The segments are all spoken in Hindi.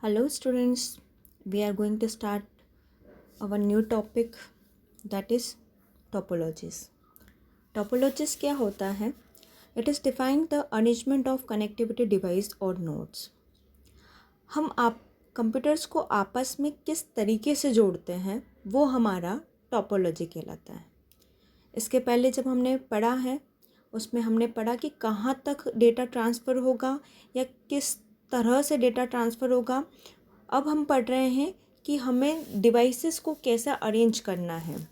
Hello students, we are going to start our new topic that is topologies. Topologies क्या होता है? It is defined the arrangement of connectivity device or nodes. हम आप कंप्यूटर्स को आपस में किस तरीके से जोड़ते हैं वो हमारा टोपोलॉजी कहलाता है। इसके पहले जब हमने पढ़ा है उसमें हमने पढ़ा कि कहाँ तक डेटा ट्रांसफ़र होगा या किस तरह से डेटा ट्रांसफ़र होगा। अब हम पढ़ रहे हैं कि हमें डिवाइसेस को कैसा अरेंज करना है।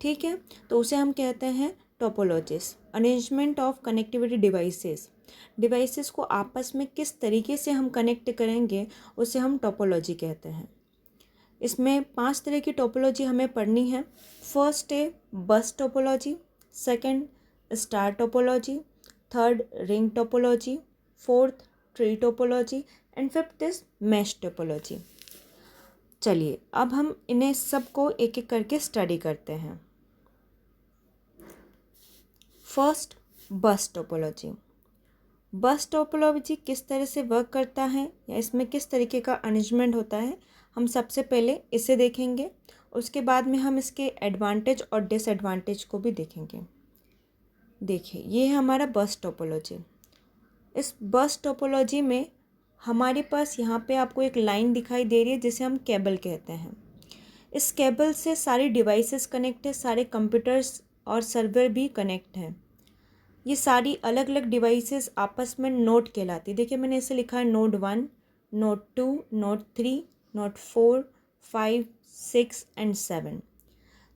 ठीक है, तो उसे हम कहते हैं topologies, arrangement of connectivity devices को आपस में किस तरीके से हम कनेक्ट करेंगे उसे हम टोपोलॉजी कहते हैं। इसमें 5 तरह की टोपोलॉजी हमें पढ़नी है। फर्स्ट है बस topology, second star topology, third ring topology, fourth tree topology and fifth is mesh topology. चलिए अब हम इन्हें सबको एक एक करके स्टडी करते हैं। फर्स्ट बस टोपोलॉजी। बस टोपोलॉजी किस तरह से वर्क करता है या इसमें किस तरीके का अरेंजमेंट होता है, हम सबसे पहले इसे देखेंगे। उसके बाद में हम इसके एडवांटेज और डिसएडवांटेज को भी देखेंगे। देखिए ये है हमारा बस टोपोलॉजी। इस बस टोपोलॉजी में हमारे पास यहाँ पे आपको एक लाइन दिखाई दे रही है जिसे हम केबल कहते हैं। इस केबल से सारी डिवाइसेस कनेक्ट है, सारे कंप्यूटर्स और सर्वर भी कनेक्ट हैं। ये सारी अलग अलग डिवाइसेस आपस में नोड कहलाती। देखिए मैंने इसे लिखा है node 1, node 2, node 3, node 4, 5, 6 and 7।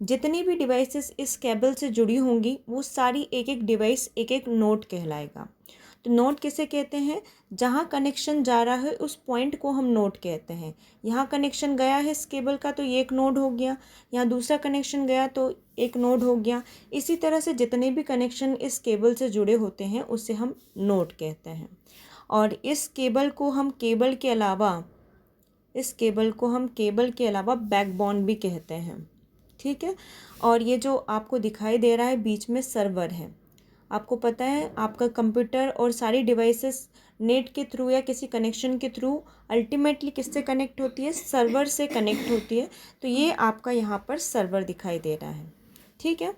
जितनी भी डिवाइसेस इस केबल से जुड़ी होंगी वो सारी एक एक डिवाइस एक एक नोड कहलाएगा। तो नोड किसे कहते हैं? जहाँ कनेक्शन जा रहा है उस पॉइंट को हम नोड कहते हैं। यहाँ कनेक्शन गया है इस केबल का तो ये एक नोड हो गया, यहाँ दूसरा कनेक्शन गया तो एक नोड हो गया। इसी तरह से जितने भी कनेक्शन इस केबल से जुड़े होते हैं उसे हम नोड कहते हैं। और इस केबल को हम केबल के अलावा बैकबोन भी कहते हैं। ठीक है, और ये जो आपको दिखाई दे रहा है बीच में सर्वर है। आपको पता है आपका कंप्यूटर और सारी डिवाइसेस नेट के थ्रू या किसी कनेक्शन के थ्रू अल्टीमेटली किससे कनेक्ट होती है? सर्वर से कनेक्ट होती है। तो ये आपका यहाँ पर सर्वर दिखाई दे रहा है। ठीक है,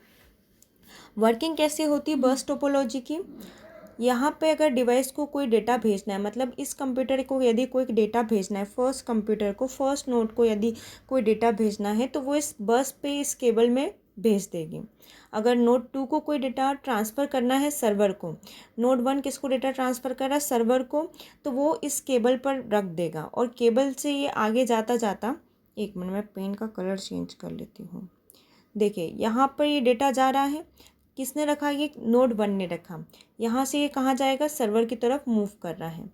वर्किंग कैसे होती है बस टोपोलॉजी की? यहाँ पे अगर डिवाइस को कोई डेटा भेजना है, मतलब इस कंप्यूटर को यदि कोई डेटा भेजना है, फर्स्ट कंप्यूटर को, फर्स्ट नोड को यदि कोई डेटा भेजना है तो वो इस बस पे इस केबल में भेज देगी। अगर नोड 2 को कोई डेटा ट्रांसफ़र करना है सर्वर को, नोड 1 किसको डेटा ट्रांसफ़र कर रहा है? सर्वर को, तो वो इस केबल पर रख देगा और केबल से ये आगे जाता जाता, एक मिनट मैं पेन का कलर चेंज कर लेती हूँ। देखिए यहाँ पर ये डेटा जा रहा है, किसने रखा? ये नोड 1 ने रखा। यहाँ से ये कहाँ जाएगा? सर्वर की तरफ मूव कर रहा है।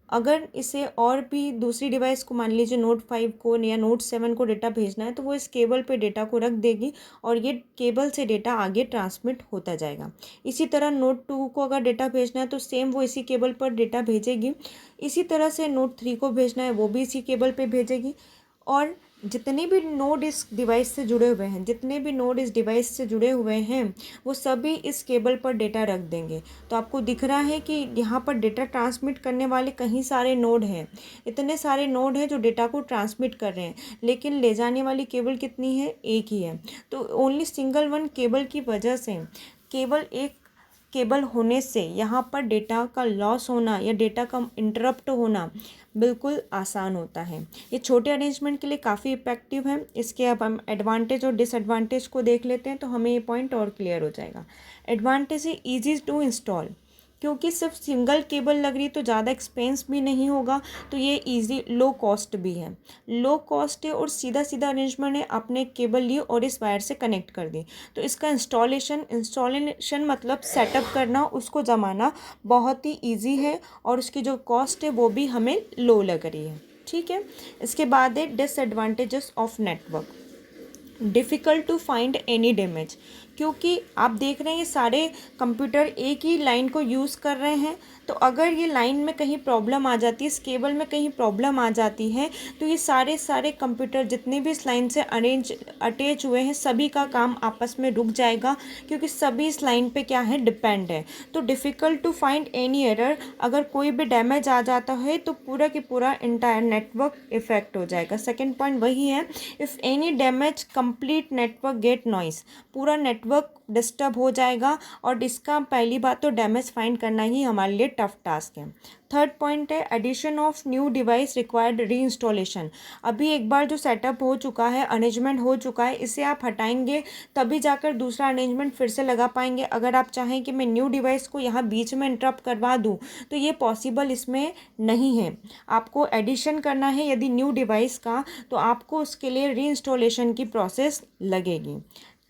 अगर इसे और भी दूसरी डिवाइस को, मान लीजिए नोड 5 को या नोड 7 को डेटा भेजना है तो वो इस केबल पे डेटा को रख देगी और ये केबल से डेटा आगे ट्रांसमिट होता जाएगा। इसी तरह नोड 2 को अगर डेटा भेजना है तो सेम वो इसी केबल पर डेटा भेजेगी। इसी तरह से नोड 3 को भेजना है वो भी इसी केबल पे भेजेगी। और जितने भी नोड इस डिवाइस से जुड़े हुए हैं वो सभी इस केबल पर डेटा रख देंगे। तो आपको दिख रहा है कि यहाँ पर डेटा ट्रांसमिट करने वाले कहीं सारे नोड हैं, इतने सारे नोड हैं जो डेटा को ट्रांसमिट कर रहे हैं, लेकिन ले जाने वाली केबल कितनी है? एक ही है। तो ओनली सिंगल वन केबल की वजह से, केवल एक केबल होने से यहाँ पर डेटा का लॉस होना या डेटा का इंटरप्ट होना बिल्कुल आसान होता है। ये छोटे अरेंजमेंट के लिए काफ़ी इफेक्टिव है। इसके अब हम एडवांटेज और डिसएडवांटेज को देख लेते हैं तो हमें ये पॉइंट और क्लियर हो जाएगा। एडवांटेज है ईजी टू इंस्टॉल, क्योंकि सिर्फ सिंगल केबल लग रही तो ज़्यादा एक्सपेंस भी नहीं होगा, तो ये इजी लो कॉस्ट भी है। लो कॉस्ट है और सीधा सीधा अरेंजमेंट है, आपने केबल ली और इस वायर से कनेक्ट कर दी। तो इसका इंस्टॉलेशन मतलब सेटअप करना, उसको जमाना बहुत ही ईजी है और उसकी जो कॉस्ट है वो भी हमें लो लग रही है। ठीक है, इसके बाद है disadvantages of network. Difficult to find any damage, क्योंकि आप देख रहे हैं ये सारे कंप्यूटर एक ही लाइन को यूज़ कर रहे हैं तो अगर ये लाइन में कहीं प्रॉब्लम आ जाती है, इस केबल में कहीं प्रॉब्लम आ जाती है, तो ये सारे कंप्यूटर जितने भी इस लाइन से अटैच हुए हैं सभी का काम आपस में रुक जाएगा, क्योंकि सभी इस लाइन पे क्या है, डिपेंड है। तो difficult to find any error, अगर कोई भी डैमेज आ जाता है तो पूरा की पूरा इंटायर नेटवर्क इफेक्ट हो जाएगा। सेकेंड पॉइंट वही है, if any damage complete network get noise, पूरा नेटवर्क डिस्टर्ब हो जाएगा। और इसका पहली बात तो डैमेज फाइंड करना ही हमारे लिए टफ टास्क है। थर्ड पॉइंट है addition of new device required reinstallation. अभी एक बार जो सेटअप हो चुका है, अरेंजमेंट हो चुका है, इसे आप हटाएंगे तभी जाकर दूसरा अरेंजमेंट फिर से लगा पाएंगे। अगर आप चाहें कि मैं न्यू डिवाइस को यहाँ बीच में इंटरप्ट करवा दूँ तो ये पॉसिबल इसमें नहीं है। आपको एडिशन करना है यदि न्यू डिवाइस का, तो आपको उसके लिए री इंस्टॉलेशन की प्रोसेस लगेगी।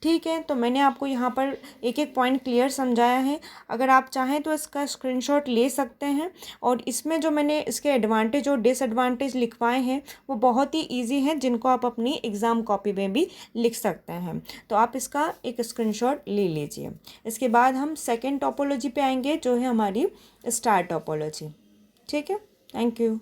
ठीक है, तो मैंने आपको यहाँ पर एक एक पॉइंट क्लियर समझाया है। अगर आप चाहें तो इसका स्क्रीनशॉट ले सकते हैं, और इसमें जो मैंने इसके एडवांटेज और डिसएडवांटेज लिखवाए हैं वो बहुत ही इजी हैं, जिनको आप अपनी एग्ज़ाम कॉपी में भी लिख सकते हैं। तो आप इसका एक स्क्रीनशॉट ले लीजिए। इसके बाद हम सेकेंड टोपोलॉजी पे आएंगे, जो है हमारी स्टार टोपोलॉजी। ठीक है, थैंक यू।